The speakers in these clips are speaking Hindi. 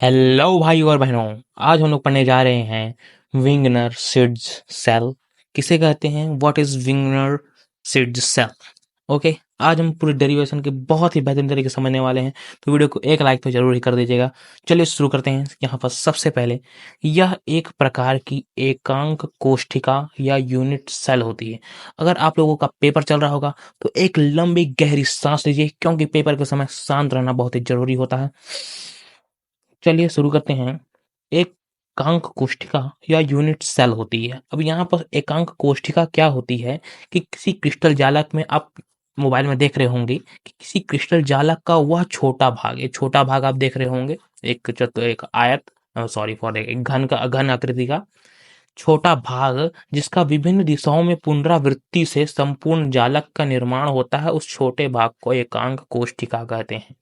हेलो भाई और बहनों। आज हम लोग पढ़ने जा रहे हैं विंगनर सीड्स सेल। किसे कहते हैं? व्हाट इज विंगनर सीड्स सेल? ओके, आज हम पूरी डेरिवेशन के बहुत ही बेहतरीन तरीके से समझने वाले हैं, तो वीडियो को एक लाइक तो जरूर ही कर दीजिएगा। चलिए शुरू करते हैं। यहाँ पर सबसे पहले यह एक प्रकार की एकांक कोशिका या यूनिट सेल होती है। अगर आप लोगों का पेपर चल रहा होगा तो एक लंबी गहरी सांस लीजिए, क्योंकि पेपर के समय शांत रहना बहुत ही जरूरी होता है। चलिए शुरू करते हैं। एकांक कोशिका या यूनिट सेल होती है। अब यहाँ पर एकांक कोशिका क्या होती है कि किसी क्रिस्टल जालक में आप मोबाइल में देख रहे होंगे कि किसी क्रिस्टल जालक का वह छोटा भाग, एक छोटा भाग आप देख रहे होंगे, एक आयत, सॉरी फॉर एक घन आकृति का छोटा भाग, जिसका विभिन्न दिशाओं में पुनरावृत्ति से संपूर्ण जालक का निर्माण होता है। उस छोटे भाग को एकांक कोशिका कहते हैं।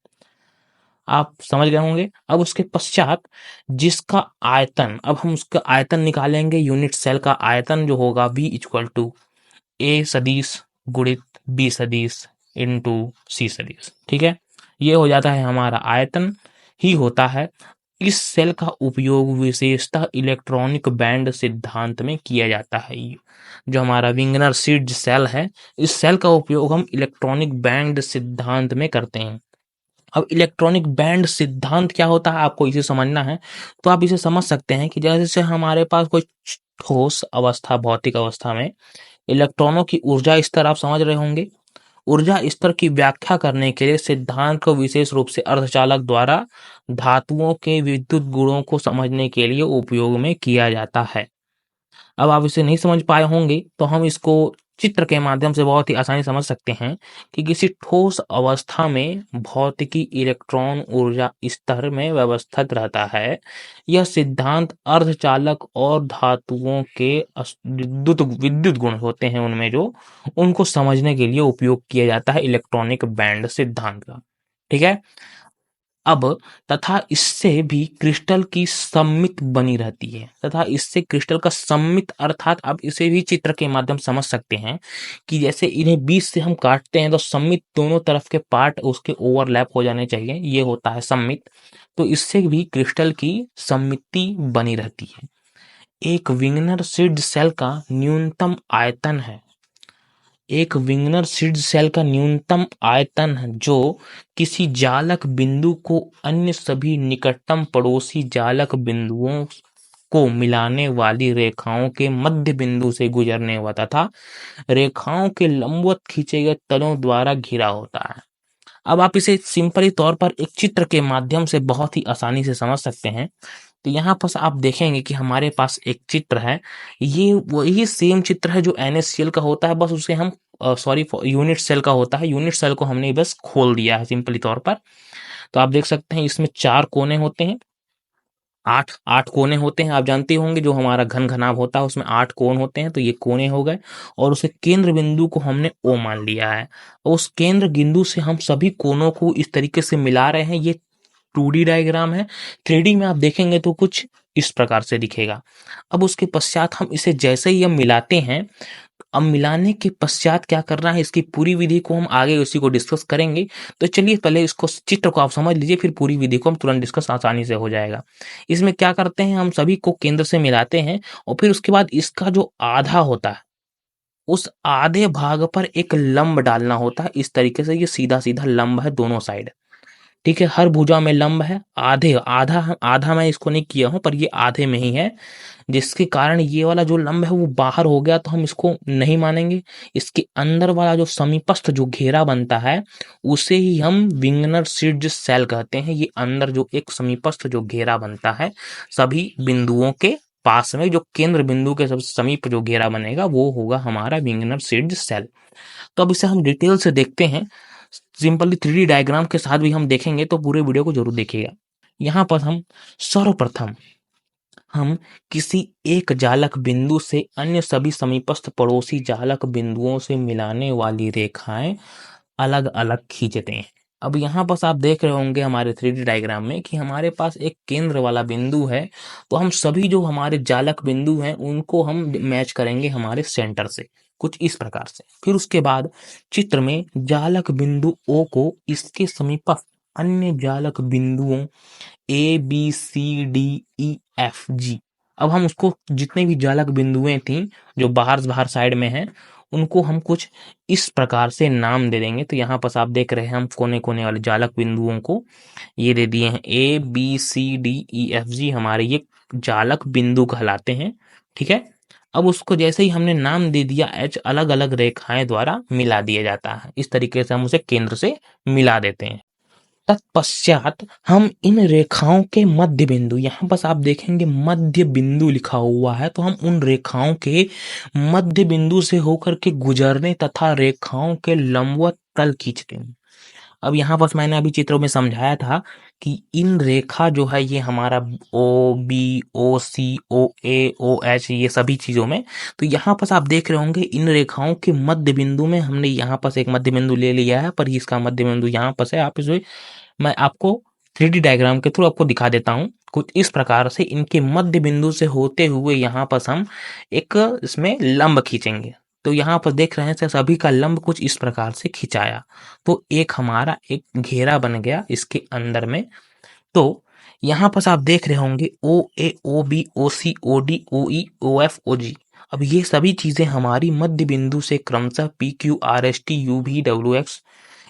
आप समझ गए होंगे। अब उसके पश्चात जिसका आयतन, अब हम उसका आयतन निकालेंगे। यूनिट सेल का आयतन जो होगा V इक्वल टू A सदिश गुणित B सदिश इंटू C सदिश। ठीक है, ये हो जाता है हमारा आयतन ही होता है। इस सेल का उपयोग विशेषतः इलेक्ट्रॉनिक बैंड सिद्धांत में किया जाता है। जो हमारा विंगनर सीड सेल है, इस सेल का उपयोग हम इलेक्ट्रॉनिक बैंड सिद्धांत में करते हैं। अब इलेक्ट्रॉनिक बैंड सिद्धांत क्या होता है आपको इसे समझना है, तो आप इसे समझ सकते हैं कि जैसे हमारे पास कोई ठोस अवस्था, भौतिक अवस्था में इलेक्ट्रॉनों की ऊर्जा स्तर आप समझ रहे होंगे। ऊर्जा स्तर की व्याख्या करने के लिए सिद्धांत को विशेष रूप से अर्धचालक द्वारा धातुओं के विद्युत गुणों को समझने के लिए उपयोग में किया जाता है। अब आप इसे नहीं समझ पाए होंगे तो हम इसको चित्र के माध्यम से बहुत ही आसानी समझ सकते हैं कि किसी ठोस अवस्था में भौतिकी इलेक्ट्रॉन ऊर्जा स्तर में व्यवस्थित रहता है। यह सिद्धांत अर्धचालक और धातुओं के विद्युत गुण होते हैं उनमें, जो उनको समझने के लिए उपयोग किया जाता है इलेक्ट्रॉनिक बैंड सिद्धांत का। ठीक है। अब तथा इससे भी क्रिस्टल की सममित बनी रहती है। तथा इससे क्रिस्टल का सममित अर्थात आप इसे भी चित्र के माध्यम समझ सकते हैं कि जैसे इन्हें बीच से हम काटते हैं तो सममित दोनों तरफ के पार्ट उसके ओवरलैप हो जाने चाहिए, ये होता है सममित। तो इससे भी क्रिस्टल की सममिति बनी रहती है। एक विग्नर सीड सेल का न्यूनतम आयतन है। एक विग्नर सीड सेल का न्यूनतम आयतन है जो किसी जालक बिंदु को अन्य सभी निकटतम पड़ोसी जालक बिंदुओं को मिलाने वाली रेखाओं के मध्य बिंदु से गुजरने हुआ तथा रेखाओं के लंबवत खींचे गए तलों द्वारा घिरा होता है। अब आप इसे सिंपली तौर पर एक चित्र के माध्यम से बहुत ही आसानी से समझ सकते हैं। तो यहाँ पर आप देखेंगे कि हमारे पास एक चित्र है। ये वही सेम चित्र है जो NaCl का होता है, बस उसे हम सॉरी यूनिट सेल का होता है। यूनिट सेल को हमने बस खोल दिया है सिंपली तौर पर। तो आप देख सकते हैं इसमें 4 कोने होते हैं, 8 कोने होते हैं। आप जानते होंगे जो हमारा घन घनाभ होता है उसमें 8 कोण होते हैं, तो ये कोने हो गए। और उसे केंद्र बिंदु को हमने O मान लिया है। उस केंद्र बिंदु से हम सभी कोनों को इस तरीके से मिला रहे हैं। ये 2D डायग्राम है। 3D में आप देखेंगे तो कुछ इस प्रकार से दिखेगा। अब उसके पश्चात हम इसे जैसे ही हम मिलाते हैं, अब मिलाने के पश्चात क्या करना है, इसकी पूरी विधि को हम आगे उसी को डिस्कस करेंगे। तो चलिए पहले इसको चित्र को आप समझ लीजिए, फिर पूरी विधि को हम तुरंत डिस्कस आसानी से हो जाएगा। इसमें क्या करते हैं, हम सभी को केंद्र से मिलाते हैं और फिर उसके बाद इसका जो आधा होता है उस आधे भाग पर एक लंब डालना होता है। इस तरीके से ये सीधा सीधा लंब है दोनों साइड। ठीक है, हर भुजा में लंब है। आधे आधा आधा मैं इसको नहीं किया हूं, पर ये आधे में ही है, जिसके कारण ये वाला जो लंब है वो बाहर हो गया तो हम इसको नहीं मानेंगे। इसके अंदर वाला जो समीपस्थ जो घेरा बनता है उसे ही हम विंगनर सीड सेल कहते हैं। ये अंदर जो एक समीपस्थ जो घेरा बनता है सभी बिंदुओं के पास में, जो केंद्र बिंदु के सब समीप जो घेरा बनेगा वो होगा हमारा विंगनर सीड सेल। तो अब इसे हम डिटेल से देखते हैं। सिंपली 3D डायग्राम के साथ भी हम देखेंगे, तो पूरे वीडियो को जरूर देखिएगा। यहाँ पर हम सर्वप्रथम हम किसी एक जालक बिंदु से अन्य सभी समीपस्थ पड़ोसी जालक बिंदुओं से मिलाने वाली रेखाएं अलग अलग खींचते हैं। अब यहाँ पर आप देख रहे होंगे हमारे 3D डायग्राम में कि हमारे पास एक केंद्र वाला बिंदु है, तो हम सभी जो हमारे जालक बिंदु हैं उनको हम मैच करेंगे हमारे सेंटर से, कुछ इस प्रकार से। फिर उसके बाद चित्र में जालक बिंदु O को इसके समीपस्थ अन्य जालक बिंदुओं ABCDEFG। अब हम उसको जितने भी जालक बिंदुएं थी जो बाहर बाहर साइड में हैं उनको हम कुछ इस प्रकार से नाम दे देंगे। तो यहाँ पर आप देख रहे हैं हम कोने कोने वाले जालक बिंदुओं को ये दे दिए हैं ABCDEFG, हमारे ये जालक बिंदु कहलाते हैं। ठीक है, अब उसको जैसे ही हमने नाम दे दिया H अलग अलग रेखाएं द्वारा मिला दिया जाता है। इस तरीके से हम उसे केंद्र से मिला देते हैं। तत्पश्चात हम इन रेखाओं के मध्य बिंदु, यहाँ बस आप देखेंगे मध्य बिंदु लिखा हुआ है, तो हम उन रेखाओं के मध्य बिंदु से होकर के गुजरने तथा रेखाओं के लंबवत तल खींचते हैं। अब यहाँ पर मैंने अभी चित्रों में समझाया था कि इन रेखा जो है ये हमारा ओ बी ओ सी ओ ए ओ एच ये सभी चीजों में, तो यहाँ पर आप देख रहे होंगे इन रेखाओं के मध्य बिंदु में हमने यहाँ पर एक मध्य बिंदु ले लिया है, पर इसका मध्य बिंदु यहाँ पर है। आप इसे मैं आपको 3D डायग्राम के थ्रू आपको दिखा देता हूँ। कुछ इस प्रकार से इनके मध्य बिंदु से होते हुए यहाँ पर हम एक इसमें लंब खींचेंगे। तो यहाँ पर देख रहे हैं सभी का लंब कुछ इस प्रकार से खिंचाया, तो एक हमारा एक घेरा बन गया इसके अंदर में। तो यहाँ पर आप देख रहे होंगे ओ ए ओ बी ओ सी ओ डी ओ ई ओ एफ ओ जी। अब ये सभी चीजें हमारी मध्य बिंदु से क्रमशः P Q R S T U V W x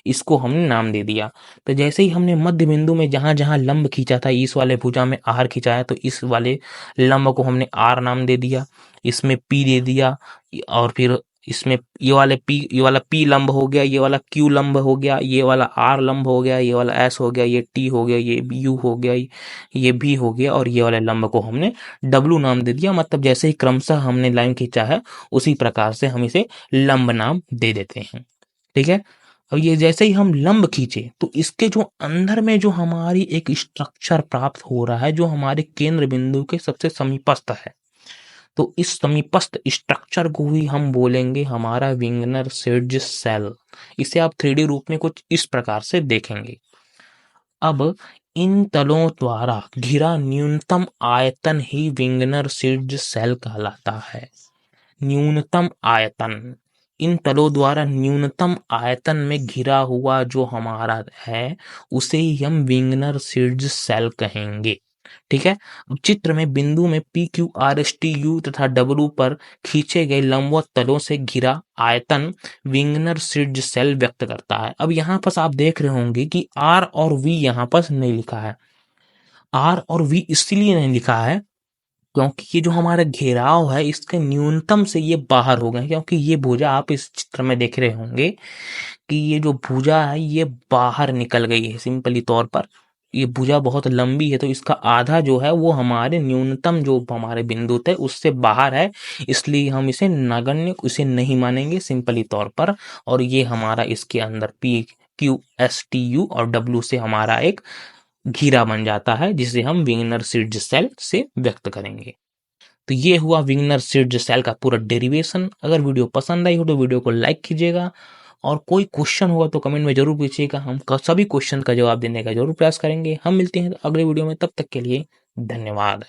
इसको हमने नाम दे दिया। तो जैसे ही हमने मध्य बिंदु में जहां जहां लंब खींचा था, इस वाले भुजा में आर खिंचाया, तो इस वाले लंब को हमने आर नाम दे दिया, इसमें पी दे दिया, और फिर इसमें ये वाला पी लंब हो गया, ये वाला क्यू लंब हो गया, ये वाला आर लंब हो गया, ये वाला एस हो गया, ये टी हो गया, ये यू हो गया, ये भी हो गया, और ये वाले लंब को हमने डब्लू नाम दे दिया। मतलब जैसे ही क्रमशः हमने लाइन खींचा है उसी प्रकार से हम इसे लंब नाम दे देते हैं। ठीक है, अब ये जैसे ही हम लंब खींचे तो इसके जो अंदर में जो हमारी एक स्ट्रक्चर प्राप्त हो रहा है जो हमारे केंद्र बिंदु के सबसे समीपस्थ है, तो इस समीपस्थ स्ट्रक्चर को ही हम बोलेंगे हमारा विंगनर सिड्ज सेल। इसे आप 3D रूप में कुछ इस प्रकार से देखेंगे। अब इन तलों द्वारा घिरा न्यूनतम आयतन ही विंगनर सिड्ज सेल कहलाता है। न्यूनतम आयतन, इन तलों द्वारा न्यूनतम आयतन में घिरा हुआ जो हमारा है उसे ही हम विंगनर सिड्ज सेल कहेंगे। ठीक है, चित्र में बिंदु में P Q R S T U तथा डब्ल्यू पर खींचे गए लंबवत तलों से घिरा आयतन विंगनर सिड्ज सेल व्यक्त करता है। अब यहाँ पर आप देख रहे होंगे कि आर और वी यहाँ पर नहीं लिखा है। आर और वी इसलिए नहीं लिखा है क्योंकि ये जो हमारा घेराव है इसके न्यूनतम से ये बाहर हो गए, क्योंकि ये भुजा आप इस चित्र में देख रहे होंगे कि ये जो भुजा है ये बाहर निकल गई है। सिंपली तौर पर ये भुजा बहुत लंबी है, तो इसका आधा जो है वो हमारे न्यूनतम जो हमारे बिंदु थे उससे बाहर है, इसलिए हम इसे नगण्य इसे नहीं मानेंगे सिंपली तौर पर। और ये हमारा इसके अंदर P Q S T U और डब्ल्यू से हमारा एक घेरा बन जाता है जिसे हम विंगनर सिड्ज सेल से व्यक्त करेंगे। तो ये हुआ विंगनर सिड्ज सेल का पूरा डेरिवेशन। अगर वीडियो पसंद आई हो तो वीडियो को लाइक कीजिएगा, और कोई क्वेश्चन होगा तो कमेंट में जरूर पूछिएगा। हम सभी क्वेश्चन का जवाब देने का जरूर प्रयास करेंगे। हम मिलते हैं अगले वीडियो में, तब तक के लिए धन्यवाद।